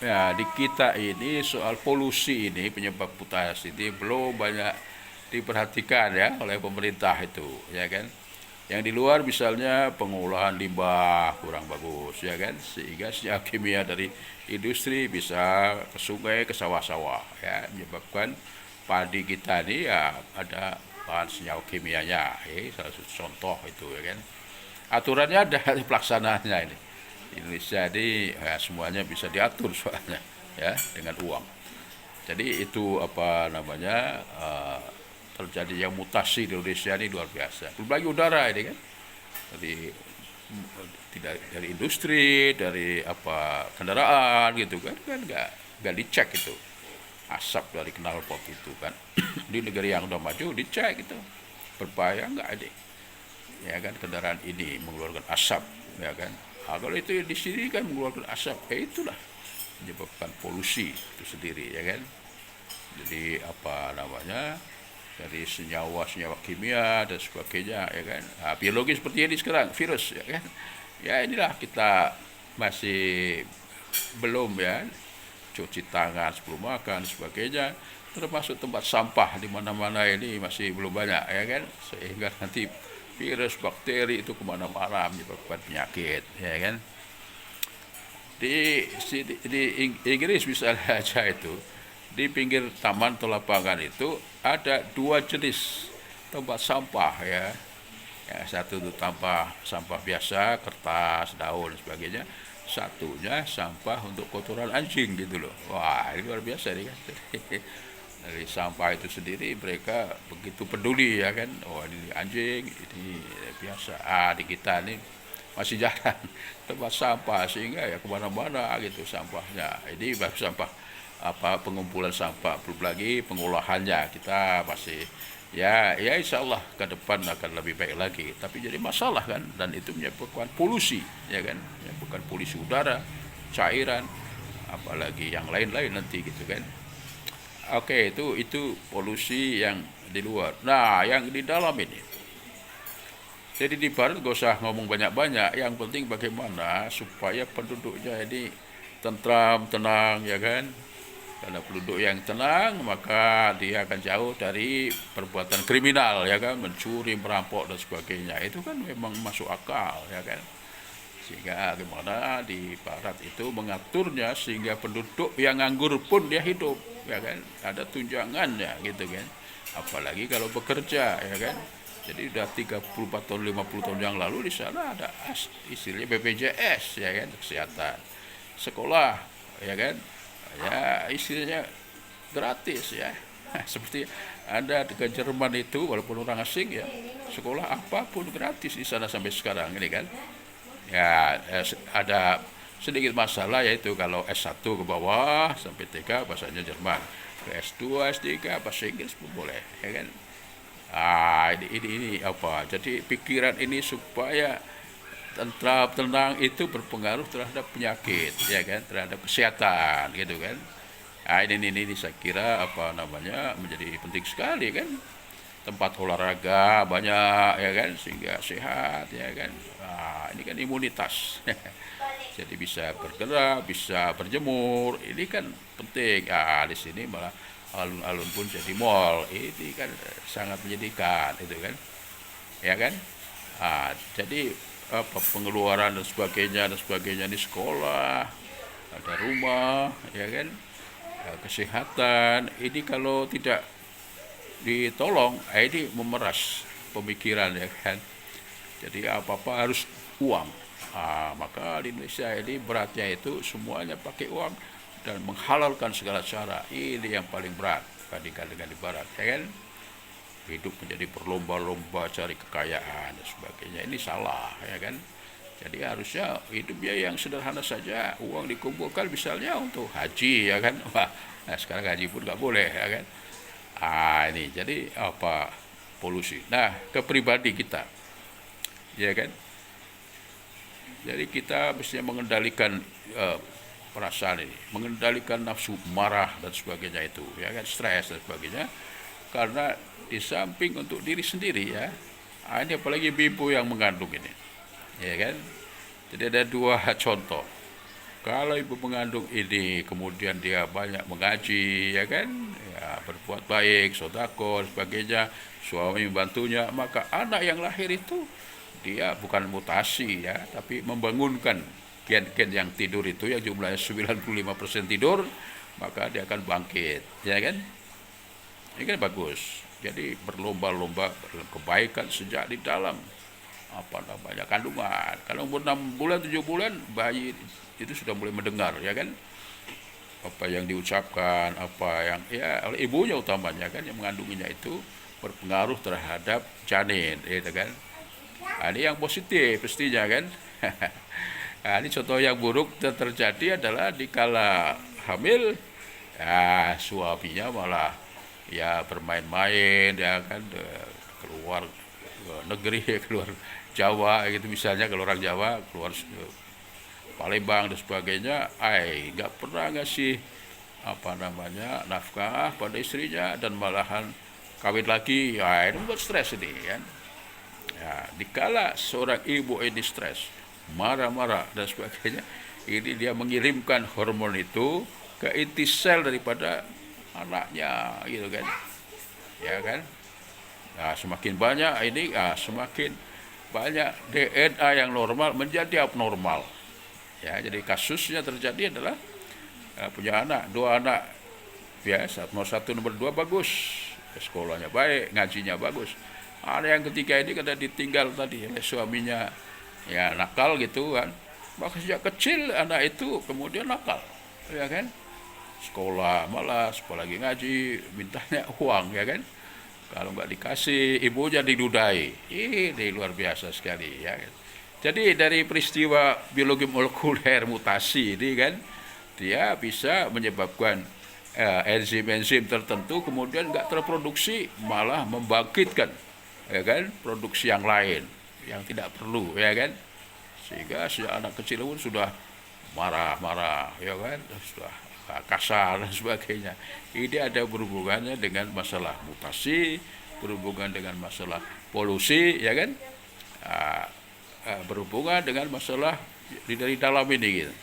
ya, di kita ini soal polusi ini, penyebab mutasi ini belum banyak diperhatikan, ya, oleh pemerintah itu, ya kan. Yang di luar misalnya pengolahan limbah kurang bagus, ya kan, sehingga senyawa kimia dari industri bisa ke sungai, ke sawah-sawah, ya, menyebabkan padi kita ini, ya, ada bahan senyawa kimianya. Salah satu contoh itu, ya kan. Aturannya ada, pelaksanaannya ini. Indonesia ini, ya, semuanya bisa diatur soalnya, ya, dengan uang. Jadi itu terjadi yang mutasi di Indonesia ini luar biasa. Belum lagi udara ini kan. Jadi tidak dari industri, dari kendaraan gitu kan nggak dicek itu. Asap dari knalpot itu kan. Di negara yang udah maju dicek itu. Berbahaya nggak ada. Ya kan, kendaraan ini mengeluarkan asap, ya kan. Kalau itu di sini kan mengeluarkan asap, itulah menyebabkan polusi itu sendiri, ya kan. Jadi dari senyawa kimia dan sebagainya, ya kan. Biologi seperti ini sekarang, virus, ya kan. Ya inilah kita masih belum, ya, cuci tangan sebelum makan sebagainya, termasuk tempat sampah di mana-mana ini masih belum banyak, ya kan. Sehingga nanti virus, bakteri itu kemana-mana menyebabkan penyakit, ya kan. Di Inggris misalnya aja itu, di pinggir taman atau lapangan itu ada 2 jenis tempat sampah, ya. Yang satu itu sampah biasa, kertas, daun dan sebagainya. satunya sampah untuk kotoran anjing gitu loh. Wah, ini luar biasa nih kan. Dari sampah itu sendiri mereka begitu peduli ya kan. Oh, ini anjing, ini biasa. Di kita nih masih jarang tempat sampah, sehingga ya kemana-mana gitu sampahnya. Ini baru sampah pengumpulan sampah, belum lagi pengolahannya kita masih ya insya Allah ke depan akan lebih baik lagi. Tapi jadi masalah kan, dan itu menyebabkan polusi ya kan, bukan polusi udara, cairan, apalagi yang lain-lain nanti gitu kan. Oke, itu polusi yang di luar. Nah, yang di dalam ini, jadi di barat gak usah ngomong banyak-banyak, yang penting bagaimana supaya penduduknya ini tentram, tenang ya kan. Karena penduduk yang tenang, maka dia akan jauh dari perbuatan kriminal ya kan, mencuri, merampok dan sebagainya. Itu kan memang masuk akal ya kan. Sehingga gimana di barat itu mengaturnya sehingga penduduk yang nganggur pun dia hidup ya kan, ada tunjangannya gitu kan. Apalagi kalau bekerja ya kan. Jadi udah 34 tahun 50 tahun yang lalu di sana ada istilahnya BPJS ya kan, kesehatan, sekolah ya kan, ya istilahnya gratis ya. Seperti ada ke Jerman itu, walaupun orang asing ya, sekolah apapun gratis di sana sampai sekarang ini kan. Ya ada sedikit masalah, yaitu kalau S1 ke bawah sampai 3 bahasanya Jerman, ke S2 S3 bahasa Inggris pun boleh ya kan. Ini apa, jadi pikiran ini supaya tenang itu berpengaruh terhadap penyakit ya kan, terhadap kesehatan gitu kan. Ini saya kira menjadi penting sekali kan, tempat olahraga banyak ya kan, sehingga sehat ya kan. Ini kan imunitas jadi bisa bergerak, bisa berjemur, ini kan penting. Di sini malah alun-alun pun jadi mall, ini kan sangat menyedihkan itu kan ya kan. Jadi pengeluaran dan sebagainya di sekolah, ada rumah ya kan, kesehatan, ini kalau tidak ditolong ini memeras pemikiran ya kan. Jadi apa-apa harus uang. Maka di Indonesia ini beratnya itu semuanya pakai uang dan menghalalkan segala cara. Ini yang paling berat dibandingkan dengan di barat ya kan. Hidup menjadi berlomba-lomba cari kekayaan dan sebagainya, ini salah ya kan. Jadi harusnya hidupnya yang sederhana saja, uang dikumpulkan misalnya untuk haji ya kan. Sekarang haji pun nggak boleh ya kan. Ini jadi polusi. Nah, ke pribadi kita ya kan. Jadi kita mestinya mengendalikan perasaan ini, mengendalikan nafsu marah dan sebagainya itu ya kan, stres dan sebagainya. Karena di samping untuk diri sendiri ya, ini apalagi ibu yang mengandung ini ya kan. Jadi ada 2 contoh. Kalau ibu mengandung ini kemudian dia banyak mengaji ya kan, ya berbuat baik, sedekah sebagainya, suami membantunya, maka anak yang lahir itu dia bukan mutasi ya, tapi membangunkan gen-gen yang tidur itu, yang jumlahnya 95% tidur, maka dia akan bangkit ya kan. Ini kan bagus. Jadi berlomba-lomba dalam kebaikan sejak di dalam kandungan. Kalau umur 6 bulan 7 bulan bayi itu sudah mulai mendengar ya kan, apa yang diucapkan, apa yang ya oleh ibunya utamanya kan, yang mengandunginya itu berpengaruh terhadap janin gitu kan. Ini yang positif pastinya kan. Ini contoh yang buruk terjadi adalah dikala hamil ya, suaminya malah ya bermain-main ya kan, keluar negeri, keluar Jawa gitu misalnya, kalau orang Jawa keluar Palembang dan sebagainya, nggak pernah ngasih nafkah pada istrinya, dan malahan kawin lagi, ini buat stres ini kan. Ya, dikala seorang ibu ini stres, marah-marah dan sebagainya, ini dia mengirimkan hormon itu ke inti sel daripada anaknya gitu kan ya kan. Semakin banyak ini semakin banyak DNA yang normal menjadi abnormal ya. Jadi kasusnya terjadi adalah punya anak, 2 anak biasa, nomor 1 nomor 2 bagus, sekolahnya baik, ngajinya bagus. Ada yang ketiga ini kada ditinggal tadi oleh suaminya ya, nakal gitu kan, Maka sejak kecil anak itu kemudian nakal, ya kan? Sekolah malas, apalagi ngaji, mintanya uang, ya kan? Kalau nggak dikasih, ibunya dinudai. Ini luar biasa sekali, ya kan? Jadi dari peristiwa biologi molekuler mutasi ini kan, dia bisa menyebabkan enzim-enzim tertentu kemudian nggak terproduksi, malah membangkitkan, ya kan, produksi yang lain yang tidak perlu, ya kan, sehingga si anak kecil pun sudah marah-marah, ya kan, sudah kasar dan sebagainya. Ini ada berhubungannya dengan masalah mutasi, berhubungan dengan masalah polusi, ya kan, berhubungan dengan masalah dari dalam ini gitu.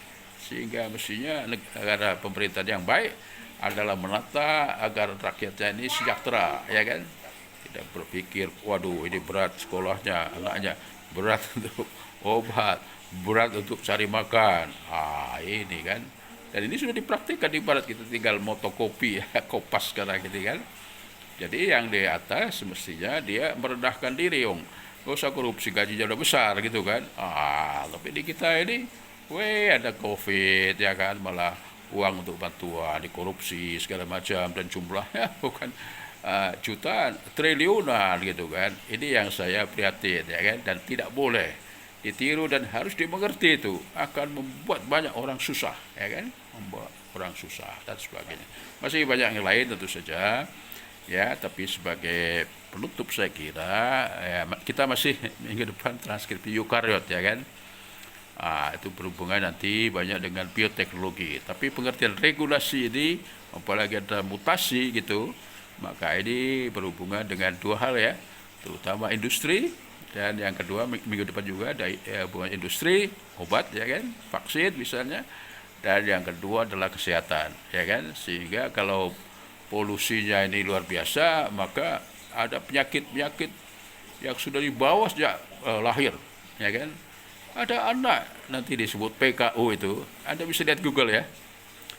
Sehingga mestinya negara pemerintahan yang baik adalah menata agar rakyatnya ini sejahtera, ya kan, tidak berpikir waduh ini berat sekolahnya anaknya, berat untuk obat, berat untuk cari makan, ini kan. Dan ini sudah dipraktikkan di barat, kita tinggal motokopi ya, kopas sekarang gitu kan. Jadi yang di atas semestinya dia merendahkan diri, gak usah korupsi, gajinya udah besar gitu kan. Tapi di kita ini, ada COVID, ya kan, malah uang untuk bantuan dikorupsi segala macam, dan jumlahnya bukan jutaan, triliunan gitu kan. Ini yang saya prihatin, ya kan, dan tidak boleh ditiru dan harus dimengerti, itu akan membuat banyak orang susah, ya kan, membuat orang susah dan sebagainya. Masih banyak yang lain tentu saja, ya, tapi sebagai penutup saya kira ya, kita masih minggu depan transkripsi eukariot, ya kan. Itu berhubungan nanti banyak dengan bioteknologi, tapi pengertian regulasi ini apalagi ada mutasi gitu, maka ini berhubungan dengan dua hal ya, terutama industri, dan yang kedua minggu depan juga ada hubungan industri obat, ya kan, vaksin misalnya, dan yang kedua adalah kesehatan, ya kan. Sehingga kalau polusinya ini luar biasa, maka ada penyakit-penyakit yang sudah dibawa sejak lahir, ya kan. Ada anak nanti disebut PKU itu, Anda bisa lihat Google ya,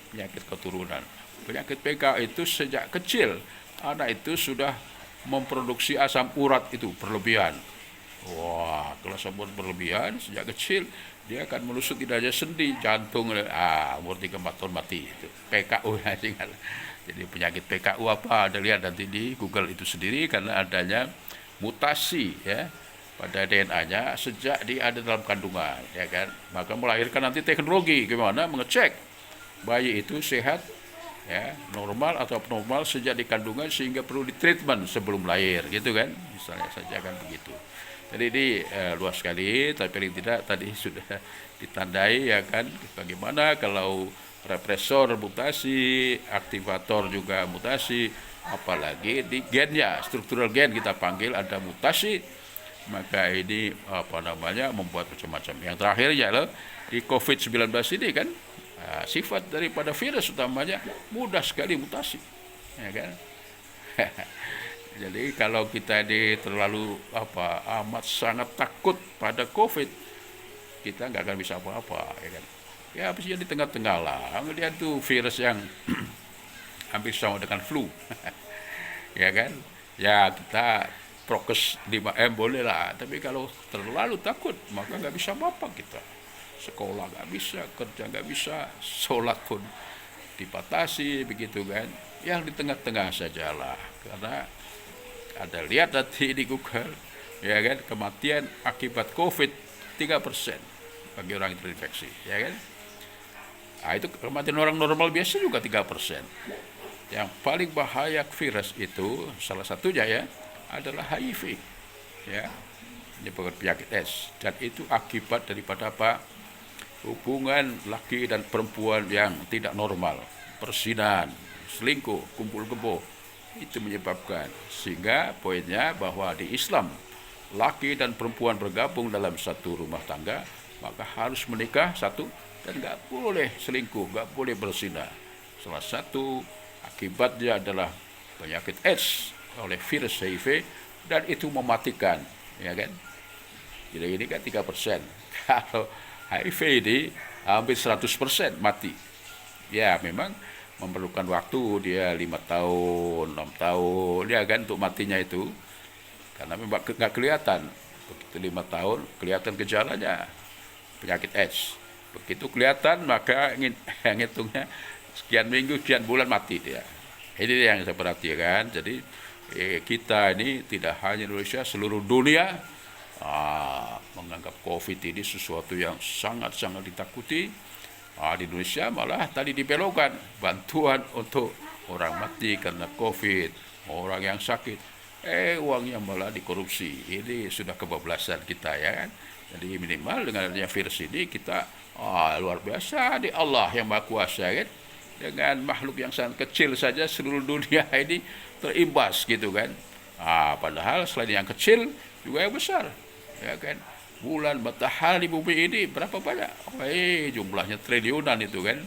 penyakit keturunan. Penyakit PKU itu sejak kecil anak itu sudah memproduksi asam urat itu berlebihan. Wah, kalau asam urat berlebihan sejak kecil, dia akan melusuk tidak saja sendi, jantung, umur 3-4 tahun mati. Itu PKU ya. Jadi penyakit PKU apa? Anda lihat nanti di Google itu sendiri, karena adanya mutasi ya pada DNA-nya sejak dia ada dalam kandungan, ya kan. Maka melahirkan nanti teknologi gimana mengecek bayi itu sehat, ya, normal atau abnormal sejak di kandungan, sehingga perlu ditreatment sebelum lahir, gitu kan. Misalnya saja kan begitu. Jadi ini luas sekali, tapi paling tidak tadi sudah ditandai, ya kan, bagaimana kalau represor mutasi, aktivator juga mutasi, apalagi di gennya, struktural gen kita panggil ada mutasi, maka ini membuat macam-macam. Yang terakhirnya loh, di COVID-19 ini kan, sifat daripada virus utamanya mudah sekali mutasi, ya kan. Jadi kalau kita ini terlalu amat sangat takut pada COVID, kita nggak akan bisa apa-apa, ya kan. Ya habisnya di tengah-tengah lah, kemudian tuh virus yang hampir sama dengan flu, ya kan. Ya kita prokes 5M boleh lah, tapi kalau terlalu takut maka nggak bisa apa-apa kita. Sekolah nggak bisa, kerja nggak bisa, sholat pun dipatasi, begitu kan. Yang di tengah-tengah sajalah, karena ada lihat nanti di Google, ya kan, kematian akibat COVID 3% bagi orang yang terinfeksi, ya kan. Itu kematian orang normal biasa juga 3%. Yang paling bahaya virus itu salah satunya ya adalah HIV, ya, menyebabkan penyakit AIDS, dan itu akibat daripada hubungan laki dan perempuan yang tidak normal, persinahan, selingkuh, kumpul kebo, itu menyebabkan. Sehingga poinnya bahwa di Islam laki dan perempuan bergabung dalam satu rumah tangga, maka harus menikah satu, dan nggak boleh selingkuh, nggak boleh berzina. Salah satu akibatnya adalah penyakit AIDS oleh virus HIV, dan itu mematikan, ya kan. Jadi ini kan 3%. Kalau HIV ini hampir 100% mati. Ya memang memerlukan waktu, dia 5 tahun, 6 tahun, ya kan, untuk matinya itu. Karena memang nggak kelihatan. Begitu 5 tahun kelihatan gejalanya penyakit AIDS. Begitu kelihatan maka ngitungnya sekian minggu, sekian bulan mati dia. Ini yang saya perhatikan. Jadi kita ini tidak hanya Indonesia, seluruh dunia menganggap COVID ini sesuatu yang sangat-sangat ditakuti. Di Indonesia malah tadi dibelokkan bantuan untuk orang mati karena COVID, orang yang sakit, uangnya malah dikorupsi. Ini sudah kebablasan kita ya kan. Jadi minimal dengan adanya virus ini kita luar biasa di Allah yang Maha Kuasa kan. Dengan makhluk yang sangat kecil saja seluruh dunia ini terimbas gitu kan. Padahal selain yang kecil juga yang besar ya kan. Bulan, matahari, bumi ini berapa banyak? Jumlahnya triliunan itu kan.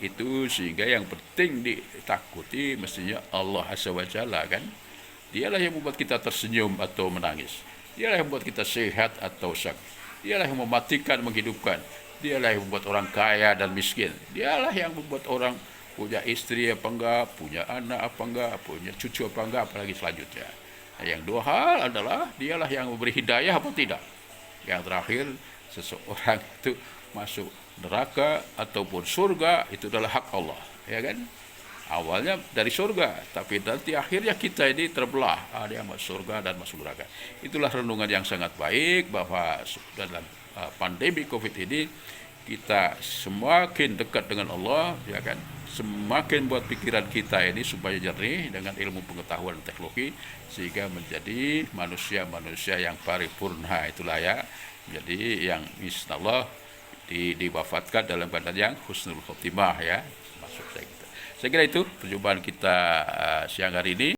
Itu sehingga yang penting ditakuti mestinya Allah Azza wa Jalla kan. Dialah yang membuat kita tersenyum atau menangis. Dialah yang membuat kita sehat atau sakit. Dialah yang mematikan, menghidupkan. Dialah yang membuat orang kaya dan miskin. Dialah yang membuat orang punya istri apa enggak, punya anak apa enggak, punya cucu apa enggak, apalagi selanjutnya. Nah, yang dua hal adalah dialah yang memberi hidayah apa tidak. Yang terakhir, seseorang itu masuk neraka ataupun surga itu adalah hak Allah, ya kan? Awalnya dari surga, tapi nanti akhirnya kita ini terbelah, ada yang masuk surga dan masuk neraka. Itulah renungan yang sangat baik bahwa dalam pandemi COVID ini kita semakin dekat dengan Allah, ya kan? Semakin buat pikiran kita ini supaya jernih dengan ilmu pengetahuan dan teknologi sehingga menjadi manusia-manusia yang paripurna, itulah ya. Jadi yang insyaallah diwafatkan dalam keadaan yang husnul khotimah ya. Maksud saya gitu. Saya kira itu perjumpaan kita siang hari ini.